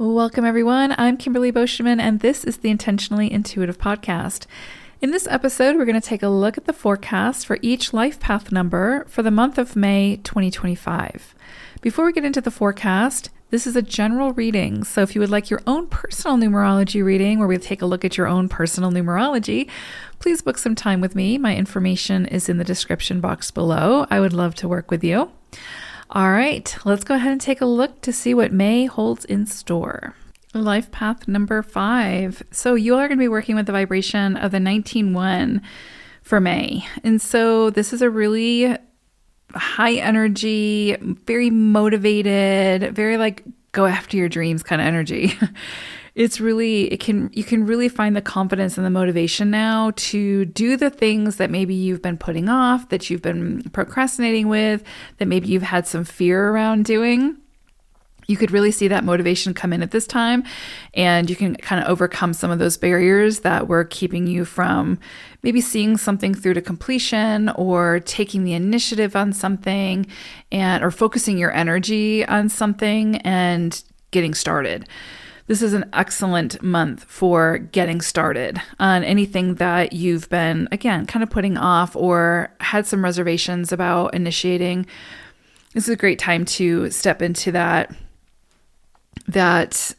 Welcome, everyone. I'm Kimberly Boschman, and this is the Intentionally Intuitive Podcast. In this episode, we're going to take a look at the forecast for each life path number for the month of May 2025. Before we get into the forecast, this is a general reading, so if you would like your own personal numerology reading, where we take a look at your own personal numerology, please book some time with me. My information is in the description box below. I would love to work with you. All right, let's go ahead and take a look to see what May holds in store. Life path number 5. So you are going to be working with the vibration of the 19-1 for May. And so this is a really high energy, very motivated, very like go after your dreams kind of energy. You can really find the confidence and the motivation now to do the things that maybe you've been putting off, that you've been procrastinating with, that maybe you've had some fear around doing. You could really see that motivation come in at this time, and you can kind of overcome some of those barriers that were keeping you from maybe seeing something through to completion, or taking the initiative on something, or focusing your energy on something and getting started. This is an excellent month for getting started on anything that you've been, again, kind of putting off or had some reservations about initiating. This is a great time to step into that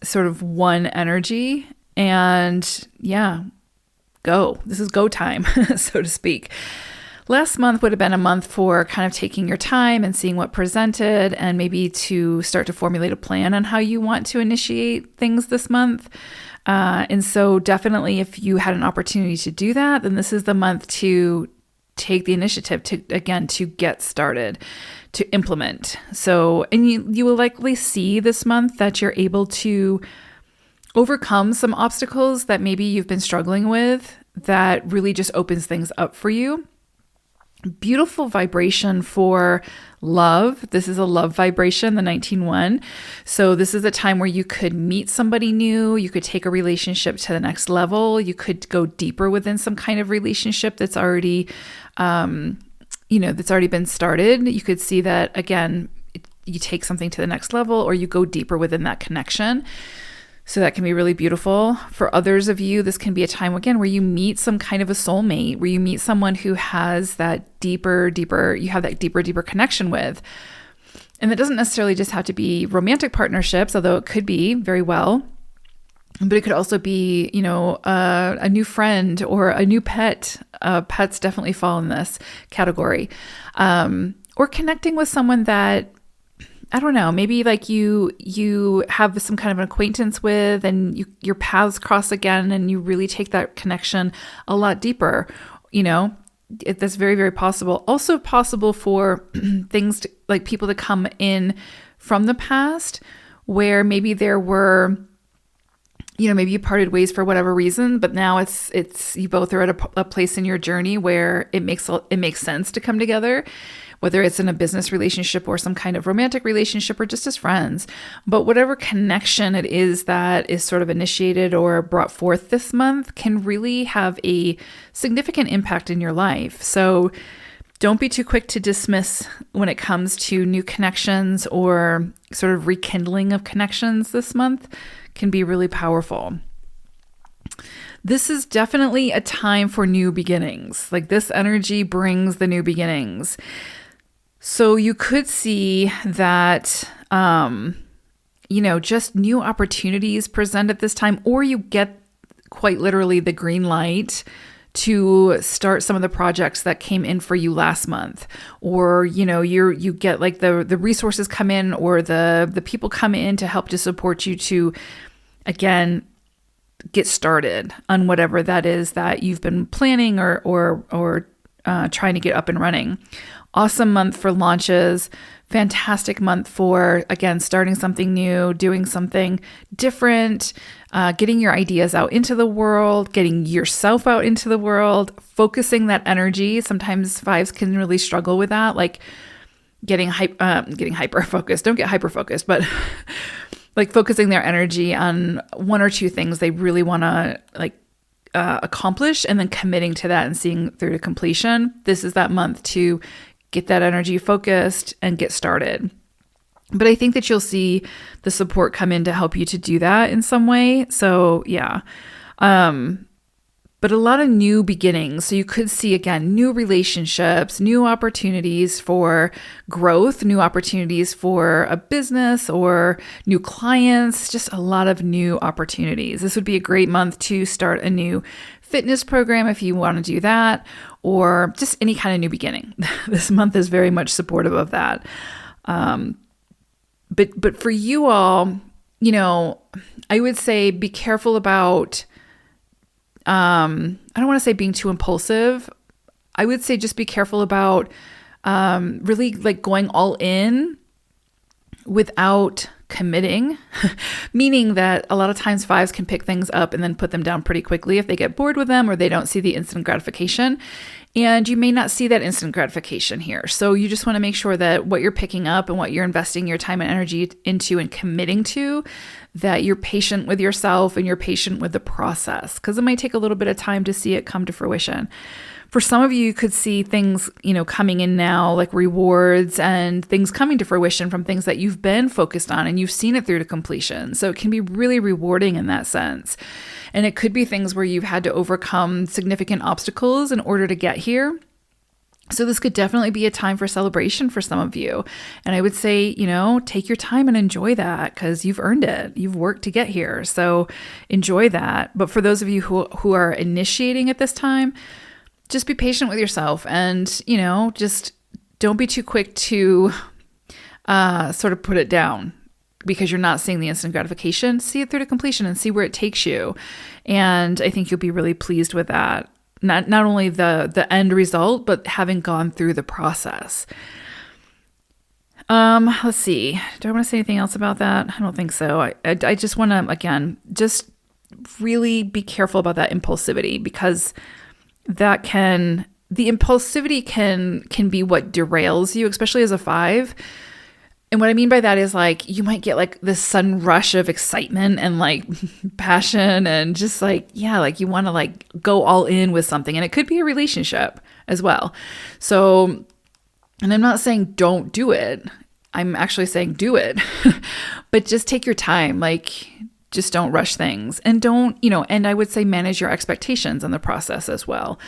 sort of one energy and go. This is go time, so to speak. Last month would have been a month for kind of taking your time and seeing what presented, and maybe to start to formulate a plan on how you want to initiate things this month. And so definitely if you had an opportunity to do that, then this is the month to take the initiative to get started, to implement. So, and you will likely see this month that you're able to overcome some obstacles that maybe you've been struggling with, that really just opens things up for you. Beautiful vibration for love. This is a love vibration, the 19-1. So this is a time where you could meet somebody new. You could take a relationship to the next level. You could go deeper within some kind of relationship that's already, that's already been started. You could see that, again, you take something to the next level, or you go deeper within that connection. So that can be really beautiful. For others of you, this can be a time, again, where you meet some kind of a soulmate, where you meet someone who has that deeper connection with. And that doesn't necessarily just have to be romantic partnerships, although it could be very well. But it could also be, a new friend or a new pet. Pets definitely fall in this category. Or connecting with someone that, I don't know, maybe like you have some kind of an acquaintance with, and your paths cross again, and you really take that connection a lot deeper. That's very, very possible. Also possible for things like people to come in from the past, where maybe there were, maybe you parted ways for whatever reason, but now it's you both are at a place in your journey where it makes sense to come together, whether it's in a business relationship or some kind of romantic relationship or just as friends. But whatever connection it is that is sort of initiated or brought forth this month can really have a significant impact in your life. So don't be too quick to dismiss when it comes to new connections, or sort of rekindling of connections this month can be really powerful. This is definitely a time for new beginnings. Like, this energy brings the new beginnings. So you could see that, just new opportunities present at this time, or you get quite literally the green light to start some of the projects that came in for you last month, or, you get like the resources come in, or the people come in to help to support you to, again, get started on whatever that is that you've been planning or trying to get up and running. Awesome month for launches. Fantastic month for, again, starting something new, doing something different, getting your ideas out into the world, getting yourself out into the world, focusing that energy. Sometimes 5s can really struggle with that, like getting hyper focused. Don't get hyper focused, but like focusing their energy on one or two things they really want to accomplish, and then committing to that and seeing through to completion. This is that month to get that energy focused and get started. But I think that you'll see the support come in to help you to do that in some way. So yeah. But a lot of new beginnings. So you could see, again, new relationships, new opportunities for growth, new opportunities for a business or new clients, just a lot of new opportunities. This would be a great month to start a new fitness program if you want to do that, or just any kind of new beginning. This month is very much supportive of that. But for you all, I would say be careful about, I don't want to say being too impulsive. I would say just be careful about really like going all in without committing, meaning that a lot of times fives can pick things up and then put them down pretty quickly if they get bored with them or they don't see the instant gratification. And you may not see that instant gratification here. So you just want to make sure that what you're picking up and what you're investing your time and energy into and committing to, that you're patient with yourself and you're patient with the process, because it might take a little bit of time to see it come to fruition. For some of you could see things, coming in now, like rewards and things coming to fruition from things that you've been focused on and you've seen it through to completion. So it can be really rewarding in that sense. And it could be things where you've had to overcome significant obstacles in order to get here. So this could definitely be a time for celebration for some of you. And I would say, take your time and enjoy that because you've earned it. You've worked to get here. So enjoy that. But for those of you who are initiating at this time, just be patient with yourself and, just don't be too quick to sort of put it down because you're not seeing the instant gratification. See it through to completion and see where it takes you. And I think you'll be really pleased with that. Not only the end result, but having gone through the process. Let's see. Do I want to say anything else about that? I don't think so. I just want to, again, just really be careful about that impulsivity because the impulsivity can be what derails you, especially as a five. And what I mean by that is like, you might get like this sudden rush of excitement and like passion and just like, yeah, like you want to like go all in with something. And it could be a relationship as well. So, and I'm not saying don't do it. I'm actually saying do it, but just take your time. Like, just don't rush things and don't, and I would say manage your expectations in the process as well.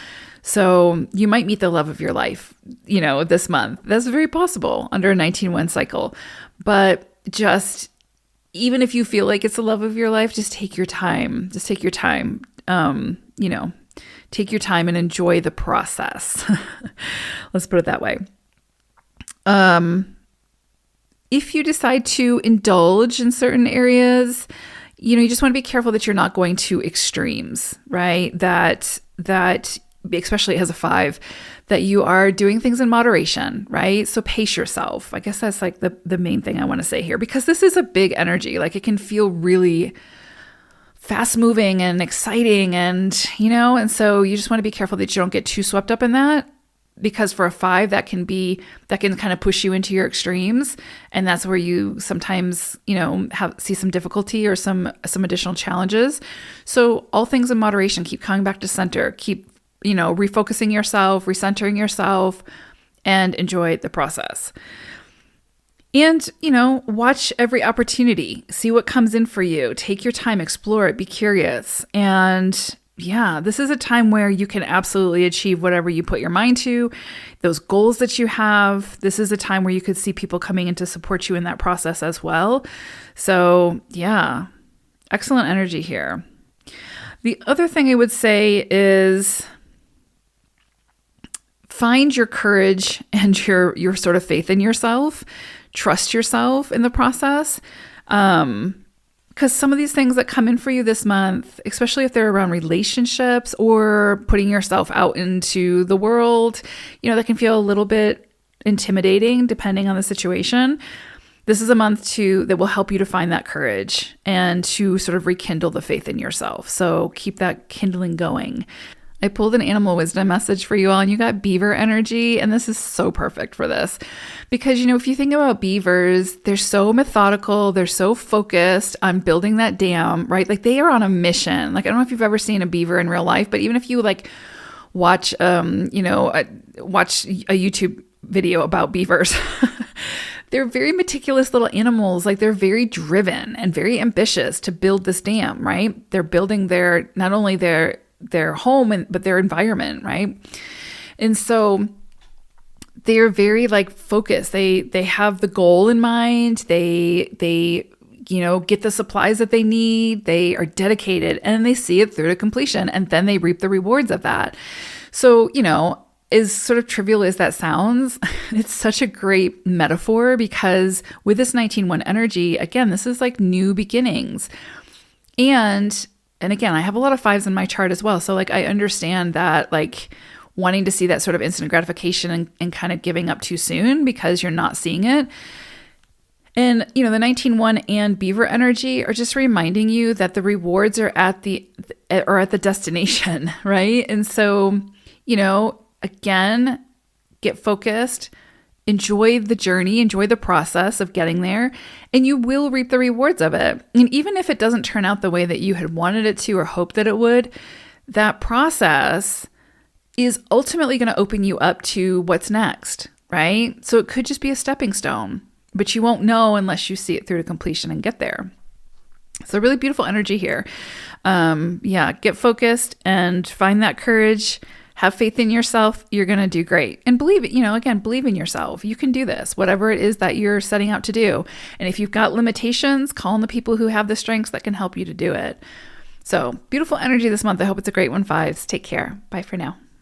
So you might meet the love of your life, this month. That's very possible under a 19-1 cycle. But just, even if you feel like it's the love of your life, just take your time. Just take your time. Take your time and enjoy the process. Let's put it that way. If you decide to indulge in certain areas, you just want to be careful that you're not going to extremes, right? That especially as a five, that you are doing things in moderation, right? So pace yourself. I guess that's like the main thing I want to say here, because this is a big energy. Like it can feel really fast moving and exciting and, and so you just want to be careful that you don't get too swept up in that. Because for a five, that can kind of push you into your extremes. And that's where you sometimes, see some difficulty or some additional challenges. So all things in moderation, keep coming back to center, keep, refocusing yourself, recentering yourself, and enjoy the process. And, watch every opportunity, see what comes in for you, take your time, explore it, be curious. And yeah, this is a time where you can absolutely achieve whatever you put your mind to, those goals that you have. This is a time where you could see people coming in to support you in that process as well. So yeah, excellent energy here. The other thing I would say is find your courage and your sort of faith in yourself. Trust yourself in the process. Because some of these things that come in for you this month, especially if they're around relationships or putting yourself out into the world, that can feel a little bit intimidating depending on the situation. This is a month that will help you to find that courage and to sort of rekindle the faith in yourself. So keep that kindling going. I pulled an animal wisdom message for you all and you got beaver energy. And this is so perfect for this because, if you think about beavers, they're so methodical. They're so focused on building that dam, right? Like they are on a mission. Like, I don't know if you've ever seen a beaver in real life, but even if you like watch a YouTube video about beavers, they're very meticulous little animals. Like they're very driven and very ambitious to build this dam, right? They're building not only their home, but their environment, right? And so they're very like focused. They have the goal in mind. They get the supplies that they need. They are dedicated and they see it through to completion, and then they reap the rewards of that. So, as sort of trivial as that sounds, it's such a great metaphor because with this 19-1 energy, again, this is like new beginnings. And again, I have a lot of 5s in my chart as well. So like, I understand that like wanting to see that sort of instant gratification and kind of giving up too soon because you're not seeing it. And, the 19-1 and Beaver energy are just reminding you that the rewards are at the destination, right? And so, again, get focused, enjoy the journey, enjoy the process of getting there, and you will reap the rewards of it. And even if it doesn't turn out the way that you had wanted it to or hoped that it would, that process is ultimately going to open you up to what's next, right? So it could just be a stepping stone, but you won't know unless you see it through to completion and get there. So really beautiful energy here. Get focused and find that courage. Have faith in yourself. You're going to do great. And believe it, again, believe in yourself. You can do this, whatever it is that you're setting out to do. And if you've got limitations, call on the people who have the strengths that can help you to do it. So beautiful energy this month. I hope it's a great one, 5s. Take care. Bye for now.